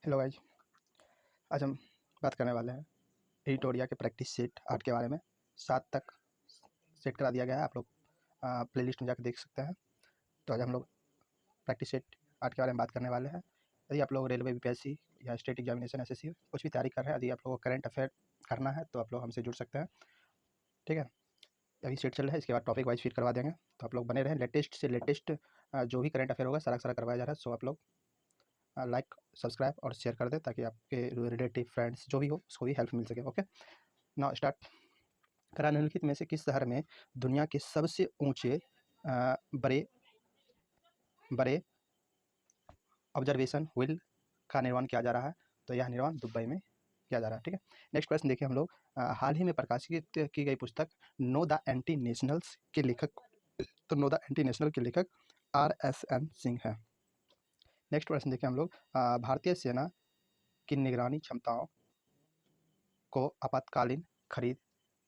Hello guys. आज हम बात करने वाले हैं एडिटोरिया के प्रैक्टिस सेट 8 के बारे में। 7 तक सेट करा दिया गया है, आप लोग प्लेलिस्ट में जाकर देख सकते हैं। तो आज हम लोग प्रैक्टिस सेट 8 के बारे में बात करने वाले हैं। यदि आप लोग रेलवे बीपीएससी या स्टेट एग्जामिनेशन एसएससी कुछ भी तैयारी कर रहे हैं, यदि आप लोगों को करंट अफेयर करना है तो आप लोग हमसे जुड़ सकते हैं। ठीक है, अभी सेट चल रहा है, इसके बाद टॉपिक वाइज फिर करवा देंगे। तो आप लोग बने रहें, लेटेस्ट से लेटेस्ट जो भी करंट अफेयर होगा सारा करवाया जा रहा है। सो आप लोग लाइक सब्सक्राइब और शेयर कर दें ताकि आपके रिलेटिव फ्रेंड्स जो भी हो उसको भी हेल्प मिल सके। Okay, now start. निम्नलिखित में से किस शहर में दुनिया के सबसे ऊंचे बड़े बड़े ऑब्जर्वेशन व्हील का निर्माण किया जा रहा है? तो यह निर्माण दुबई में किया जा रहा है। ठीक है, नेक्स्ट प्रश्न देखिए हम लोग। हाल ही में प्रकाशित की गई पुस्तक नो द एंटी नेशनल्स के लेखक, तो नो द एंटी नेशनल के लेखक RSN सिंह है। नेक्स्ट प्रश्न देखिए हम लोग। भारतीय सेना की निगरानी क्षमताओं को आपातकालीन खरीद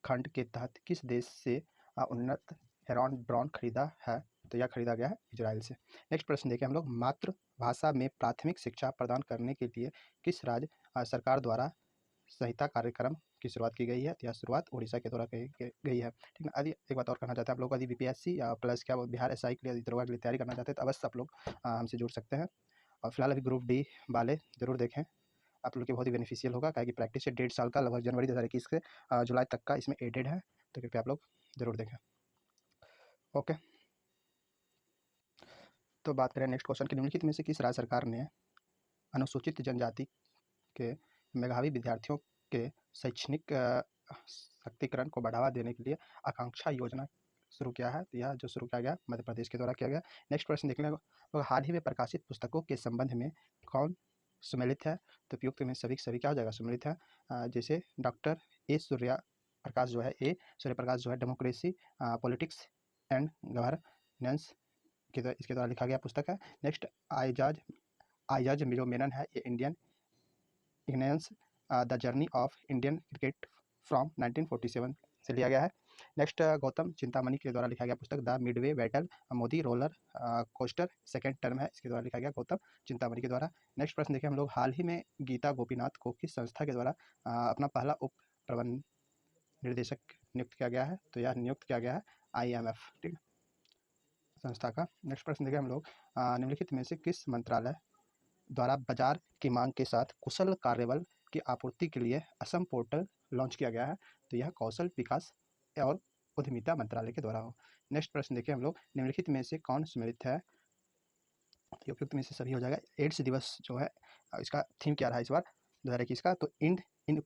खंड के तहत किस देश से उन्नत हेरॉन ड्रोन खरीदा है? तो यह खरीदा गया है इजराइल से। नेक्स्ट प्रश्न देखिए हम लोग। मातृभाषा में प्राथमिक शिक्षा प्रदान करने के लिए किस राज्य सरकार द्वारा सहायता कार्यक्रम की शुरुआत की गई है? तो यह शुरुआत उड़ीसा के द्वारा की गई है। ठीक है, यदि एक बात और कहना चाहते हैं आप लोग, यदि बीपीएससी या प्लस क्या बिहार एसआई के लिए दरोगा के लिए तैयारी करना चाहते हैं तो अवश्य आप लोग हमसे जुड़ सकते हैं। और फिलहाल अभी ग्रुप डी वाले जरूर देखें, आप लोग के बहुत ही बेनिफिशियल होगा, क्योंकि प्रैक्टिस से 1.5 साल का लगभग जनवरी 2021 से जुलाई तक का इसमें एडेड है। तो कृपया आप लोग जरूर देखें। ओके, तो बात करें नेक्स्ट क्वेश्चन की। निम्नलिखित में से किस राज्य सरकार ने अनुसूचित जनजाति के मेधावी विद्यार्थियों के शैक्षणिक शक्तिकरण को बढ़ावा देने के लिए आकांक्षा योजना शुरू किया है? तो यह जो शुरू किया गया मध्य प्रदेश के द्वारा किया गया। नेक्स्ट प्रश्न देख लें, हाल ही में प्रकाशित पुस्तकों के संबंध में कौन सम्मिलित है? तो उपयुक्त में सभी क्या हो जाएगा? सम्मिलित है। जैसे डॉक्टर सूर्य प्रकाश जो है डेमोक्रेसी पॉलिटिक्स एंड गवर्नेंस इसके द्वारा लिखा गया पुस्तक है। नेक्स्ट आइजाज जो मेनन है, ये इंडियन इग्नेंस the journey of Indian cricket from 1947 से लिया गया है। नेक्स्ट गौतम चिंतामणि के द्वारा लिखा गया पुस्तक the Midway battle Modi roller coaster second term है, इसके द्वारा लिखा गया गौतम चिंतामणि के द्वारा। नेक्स्ट प्रश्न देखिए हम लोग। हाल ही में गीता गोपीनाथ को किस संस्था के द्वारा अपना पहला उप प्रबंध निर्देशक नियुक्त किया गया है? तो यह नियुक्त किया गया है IMF, ठीक है, संस्था का। नेक्स्ट प्रश्न देखिए हम लोग। निम्नलिखित में से किस मंत्रालय द्वारा बाजार की मांग के साथ कुशल कार्यबल की आपूर्ति के लिए असम पोर्टल लॉन्च किया गया है? तो यह कौशल विकास और उद्यमिता मंत्रालय के द्वारा हो। नेक्स्ट प्रश्न देखिए हम लोग। निम्नलिखित में से कौन सम्मिलित है? उपयुक्त में से सभी हो जाएगा। एड्स दिवस जो है इसका थीम क्या रहा है इस बार 2021 का? तो इंड इन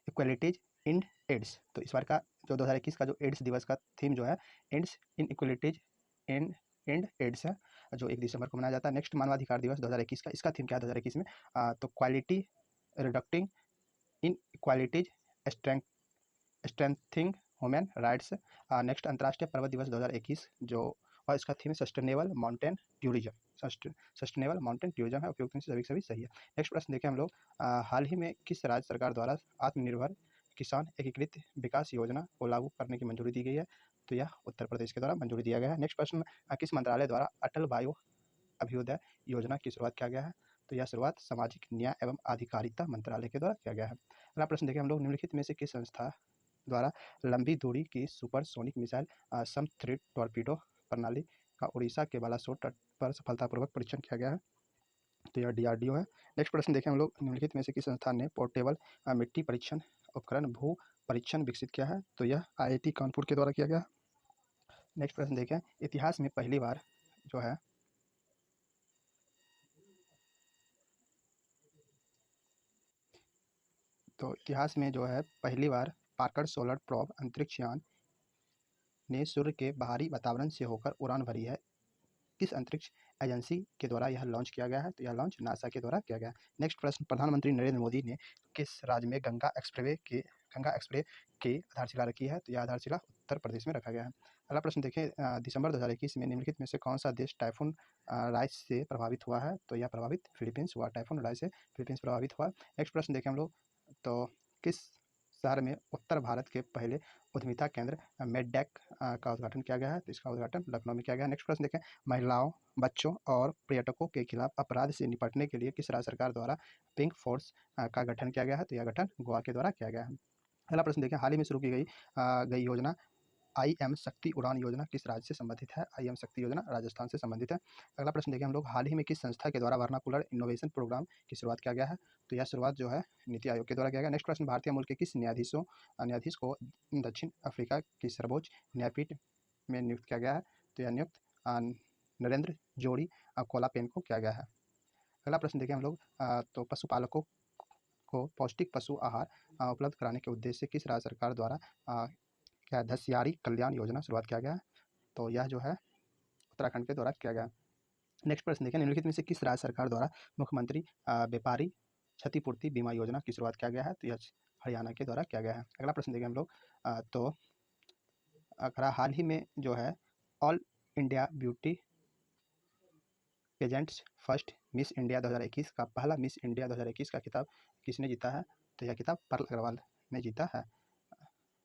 इक्वलिटीज इंड एड्स। तो इस बार का जो 2021 का जो एड्स दिवस का थीम जो है AIDS inequalities and AIDS है, जो 1 दिसंबर को मनाया जाता है। नेक्स्ट मानवाधिकार दिवस 2021 का, इसका थीम क्या है 2021 में? तो quality reducing in inequalities strengthening human rights. Next अंतर्राष्ट्रीय पर्वत दिवस 2021 जो, और इसका theme sustainable mountain tourism, sustainable mountain tourism है। उपयुक्त में से सभी सही है। नेक्स्ट प्रश्न देखें हम लोग। हाल ही में किस राज्य सरकार द्वारा आत्मनिर्भर किसान एकीकृत विकास योजना को लागू करने की मंजूरी दी गई है? तो यह उत्तर प्रदेश के द्वारा मंजूरी दिया गया है। नेक्स्ट प्रश्न, किस मंत्रालय द्वारा अटल वायु अभ्युदय योजना की शुरुआत किया गया है? तो यह शुरुआत सामाजिक न्याय एवं अधिकारिता मंत्रालय के द्वारा किया गया है। अगला प्रश्न देखें हम लोग। निम्नलिखित में से किस संस्था द्वारा लंबी दूरी की सुपरसोनिक मिसाइल सम थ्रेड टॉर्पीडो प्रणाली का उड़ीसा के बालासोर तट पर सफलतापूर्वक परीक्षण किया गया है? तो यह DRDO है। नेक्स्ट प्रश्न देखें हम लोग। निम्नलिखित में से किस संस्थान ने पोर्टेबल मिट्टी परीक्षण उपकरण भू परीक्षण विकसित किया है? तो यह IIT कानपुर के द्वारा किया गया। नेक्स्ट प्रश्न देखें। इतिहास में पहली बार जो है तो इतिहास में जो है पहली बार पार्कर सोलर प्रोब अंतरिक्ष यान ने सूर्य के बाहरी वातावरण से होकर उड़ान भरी है? किस अंतरिक्ष एजेंसी के द्वारा यह लॉन्च किया गया है? तो यह लॉन्च नासा के द्वारा किया गया है। नेक्स्ट प्रश्न, प्रधानमंत्री नरेंद्र मोदी ने किस राज्य में गंगा एक्सप्रे की आधारशिला रखी है? तो यह आधारशिला उत्तर प्रदेश में रखा गया है। अगला प्रश्न देखें। दिसंबर 2021 में निम्नलिखित में से कौन सा देश टाइफून राइस से प्रभावित हुआ है? तो यह प्रभावित फिलीपींस हुआ, टाइफून राइस से फिलीपींस प्रभावित हुआ। नेक्स्ट प्रश्न देखें हम लोग। तो किस शहर में उत्तर भारत के पहले उद्यमिता केंद्र मेडडेक का उद्घाटन किया गया है? तो इसका उद्घाटन लखनऊ में किया गया है। नेक्स्ट प्रश्न देखें, महिलाओं, बच्चों और पर्यटकों के खिलाफ अपराध से निपटने के लिए किस राज्य सरकार द्वारा पिंक फोर्स का गठन किया गया है? तो यह गठन गोवा के द्वारा किया गया है। अगला प्रश्न देखें, हाल ही में शुरू की गई योजना IM शक्ति उड़ान योजना किस राज्य से संबंधित है? IM शक्ति योजना राजस्थान से संबंधित है। अगला प्रश्न देखिए हम लोग, हाल ही में किस संस्था के द्वारा वर्नाकुलर इनोवेशन प्रोग्राम की शुरुआत किया गया है? तो यह शुरुआत जो है नीति आयोग के द्वारा किया गया। नेक्स्ट प्रश्न, भारतीय मूल के किस न्यायाधीश को दक्षिण अफ्रीका की सर्वोच्च न्यायपीठ में नियुक्त किया गया है? तो यह नियुक्त नरेंद्र जोड़ी कोलापेन को किया गया है। अगला प्रश्न देखिए हम लोग, तो पशुपालकों को पौष्टिक पशु आहार उपलब्ध कराने के उद्देश्य से किस राज्य सरकार द्वारा क्या धसियारी कल्याण योजना शुरुआत किया गया? तो यह जो है उत्तराखंड के द्वारा किया गया। नेक्स्ट प्रश्न देखें, निम्नलिखित में से किस राज्य सरकार द्वारा मुख्यमंत्री व्यापारी क्षतिपूर्ति बीमा योजना की शुरुआत किया गया है? तो यह हरियाणा के द्वारा किया गया है। अगला प्रश्न देखें हम लोग, तो हाल ही में जो है all India beauty pageants first miss India 2021 का पहला मिस इंडिया 2021 का खिताब किसने जीता है? तो यह खिताब पर्ल अग्रवाल ने जीता है।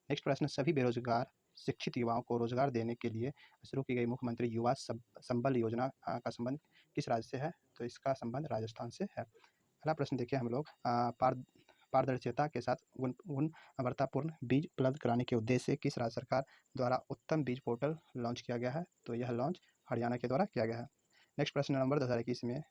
नेक्स्ट प्रश्न, सभी बेरोजगार शिक्षित युवाओं को रोजगार देने के लिए शुरू की गई मुख्यमंत्री युवा संबल योजना का संबंध किस राज्य से है? तो इसका संबंध राजस्थान से है। अगला प्रश्न देखिए हम लोग, पारदर्शिता के साथ गुणवत्तापूर्ण बीज उपलब्ध कराने के उद्देश्य से किस राज्य सरकार द्वारा उत्तम बीज पोर्टल लॉन्च किया गया है? तो यह लॉन्च हरियाणा के द्वारा किया गया है। नेक्स्ट प्रश्न नंबर 2021 में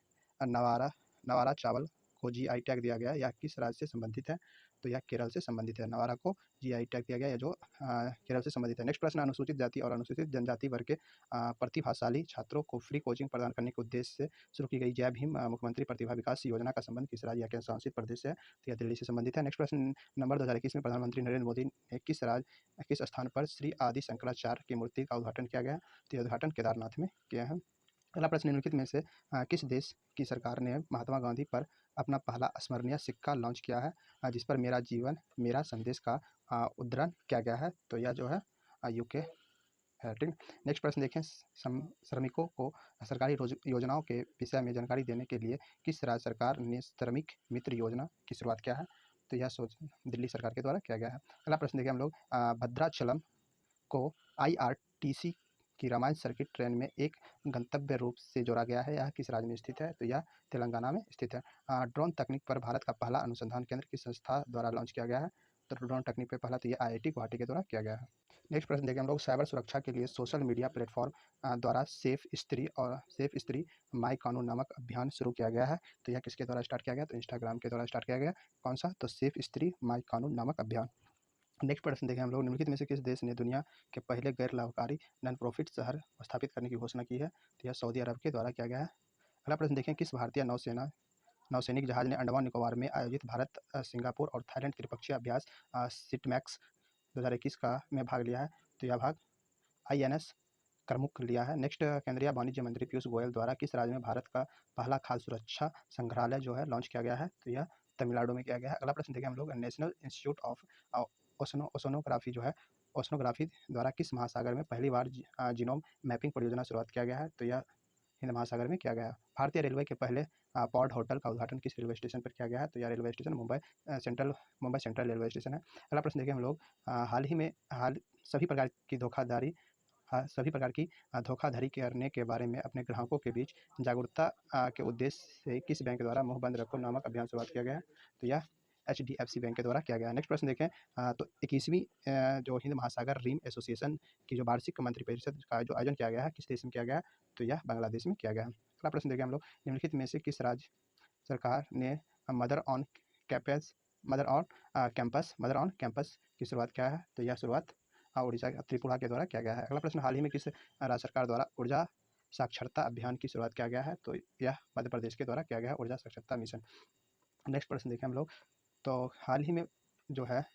नवारा चावल को GI टैग दिया गया, यह किस राज्य से संबंधित है? तो यह केरल से संबंधित है। नवारा को GI टैग दिया गया है जो केरल से संबंधित है। नेक्स्ट प्रश्न, अनुसूचित जाति और अनुसूचित जनजाति वर्ग के प्रतिभाशाली छात्रों को फ्री कोचिंग प्रदान करने के उद्देश्य से शुरू की गई जय भीम मुख्यमंत्री प्रतिभा विकास योजना का संबंध किस राज्य या केंद्र शासित प्रदेश से है? तो यह दिल्ली से संबंधित है। नेक्स्ट प्रश्न नंबर 2021 में प्रधानमंत्री नरेंद्र मोदी ने किस स्थान पर श्री आदि शंकराचार्य की मूर्ति का उद्घाटन किया गया? तो यह उद्घाटन केदारनाथ में किया है। अगला प्रश्न, निम्नलिखित में से किस देश की सरकार ने महात्मा गांधी पर अपना पहला स्मरणीय सिक्का लॉन्च किया है, जिस पर मेरा जीवन मेरा संदेश का उद्धरण किया गया है? तो यह जो है UK है। ठीक। नेक्स्ट प्रश्न देखें, श्रमिकों को सरकारी योजनाओं के विषय में जानकारी देने के लिए किस राज्य सरकार ने श्रमिक मित्र योजना की शुरुआत किया है? तो यह दिल्ली सरकार के द्वारा किया गया है। अगला प्रश्न देखें हम लोग, भद्राचलम को IRTC की रामायण सर्किट ट्रेन में एक गंतव्य रूप से जोड़ा गया है, यह किस राज्य में स्थित है? तो यह तेलंगाना में स्थित है। ड्रोन तकनीक पर भारत का पहला अनुसंधान केंद्र किस संस्था द्वारा लॉन्च किया गया है? तो ड्रोन तकनीक पर पहला तो यह IIT गुवाहाटी के द्वारा किया गया है। नेक्स्ट प्रश्न देखें हम लोग, साइबर सुरक्षा के लिए सोशल मीडिया प्लेटफॉर्म द्वारा सेफ स्त्री माई कानून नामक अभियान शुरू किया गया है, तो यह किसके द्वारा स्टार्ट किया गया? तो इंस्टाग्राम के द्वारा स्टार्ट किया गया। कौन सा? तो सेफ स्त्री माई कानून नामक अभियान। नेक्स्ट प्रश्न देखें हम लोग, निम्नलिखित में से किस देश ने दुनिया के पहले गैर लाभकारी नॉन प्रॉफिट शहर स्थापित करने की घोषणा की है? तो यह सऊदी अरब के द्वारा किया गया है। अगला प्रश्न देखें, किस भारतीय नौसैनिक जहाज ने अंडमान निकोबार में आयोजित भारत सिंगापुर और थाईलैंड त्रिपक्षीय अभ्यास सिटमैक्स 2021 में भाग लिया है? तो यह भाग INS करमुक लिया है। नेक्स्ट, केंद्रीय वाणिज्य मंत्री पीयूष गोयल द्वारा किस राज्य में भारत का पहला खाद्य सुरक्षा संग्रहालय जो है लॉन्च किया गया है? तो यह तमिलनाडु में किया गया है। अगला प्रश्न देखें हम लोग, नेशनल इंस्टीट्यूट ऑफ ओशनोग्राफी जो है ओशनोग्राफी द्वारा किस महासागर में पहली बार जीनोम मैपिंग परियोजना शुरुआत किया गया है? तो यह हिंद महासागर में किया गया है। भारतीय रेलवे के पहले पॉड होटल का उद्घाटन किस रेलवे स्टेशन पर किया गया है? तो यह railway station Mumbai central railway station है। अगला प्रश्न देखें हम लोग, सभी प्रकार की धोखाधड़ी करने के बारे में अपने ग्राहकों के बीच जागरूकता के उद्देश्य से किस बैंक द्वारा मुंह बंद रखो नामक अभियान शुरुआत किया गया है? तो यह HDFC बैंक के द्वारा किया गया है। नेक्स्ट प्रश्न देखें, तो 21वीं जो हिंद महासागर रीम एसोसिएशन की जो वार्षिक मंत्रिपरिषद का जो आयोजन किया गया है किस देश में किया गया है? तो यह बांग्लादेश में किया गया है। अगला प्रश्न देखें हम लोग, निम्नलिखित में से किस राज्य सरकार ने मदर ऑन कैंपस की शुरुआत किया है? तो यह शुरुआत उड़ीसा त्रिपुरा के द्वारा किया गया है। अगला प्रश्न, हाल ही में किस राज्य सरकार द्वारा ऊर्जा साक्षरता अभियान की शुरुआत किया गया है? तो यह मध्य प्रदेश के द्वारा किया गया है, ऊर्जा साक्षरता मिशन। नेक्स्ट प्रश्न देखें हम लोग, तो हाल ही में जो है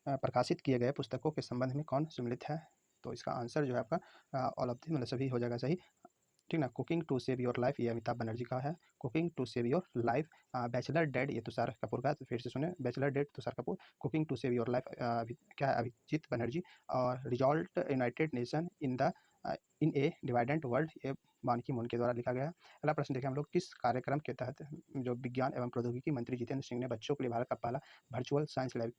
प्रकाशित किए गए पुस्तकों के संबंध में कौन सम्मिलित है? तो इसका आंसर जो है आपका ऑल ऑफ दी मतलब सभी हो जाएगा सही। ठीक ना। Cooking to save your life ये अमिताभ बनर्जी का है। Cooking to save your life bachelor dad ये तुषार कपूर का, तो फिर से सुने, bachelor dad Tushar Kapoor, cooking to save your life क्या है? अभिजीत बनर्जी। और result United Nation in the in a डिवाइडेंट वर्ल्ड, ये बान की मून के द्वारा लिखा गया है। अगला प्रश्न देखें हम लोग, किस कार्यक्रम के तहत जो विज्ञान एवं प्रौद्योगिकी मंत्री जितेंद्र सिंह ने बच्चों के लिए भारत का पहला वर्चुअल साइंस लैब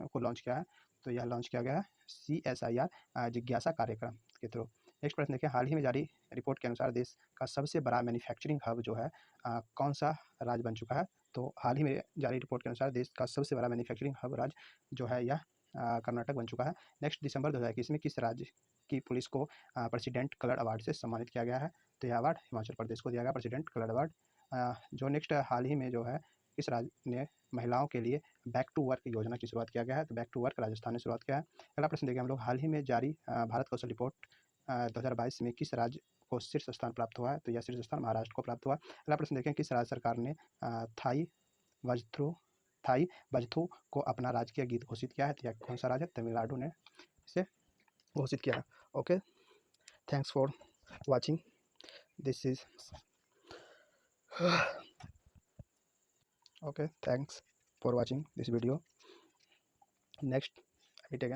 को लॉन्च किया है? तो यह लॉन्च किया गया है CSIR जिज्ञासा कार्यक्रम के थ्रू। नेक्स्ट प्रश्न देखें, हाल ही में जारी रिपोर्ट के अनुसार देश का सबसे बड़ा मैन्युफैक्चरिंग हब जो है कौन सा राज्य बन चुका है? तो हाल ही में जारी रिपोर्ट के अनुसार देश का सबसे बड़ा मैन्युफैक्चरिंग हब राज्य जो है यह कर्नाटक बन चुका है। नेक्स्ट, दिसंबर 2021 में किस राज्य की पुलिस को प्रेसिडेंट कलर अवार्ड से सम्मानित किया गया है? तो यह अवार्ड हिमाचल प्रदेश को दिया गया, प्रेसिडेंट कलर अवार्ड। जो नेक्स्ट हाल ही में जो है किस राज्य ने महिलाओं के लिए बैक टू वर्क योजना की शुरुआत किया गया है? तो बैक टू वर्क राजस्थान ने शुरुआत किया है। अगला प्रश्न देखिए हम लोग, हाल ही में जारी भारत कौशल रिपोर्ट 2022 में किस राज्य को शीर्ष स्थान प्राप्त हुआ है? तो यह शीर्ष स्थान महाराष्ट्र को प्राप्त हुआ। अगला प्रश्न देखें, किस राज्य सरकार ने थाई वजथू को अपना राजकीय गीत घोषित किया है? तो यह कौन सा राज्य है? तमिलनाडु ने इसे घोषित किया है। Okay, thanks for watching. This is okay, thanks for watching this video. Next, meet again.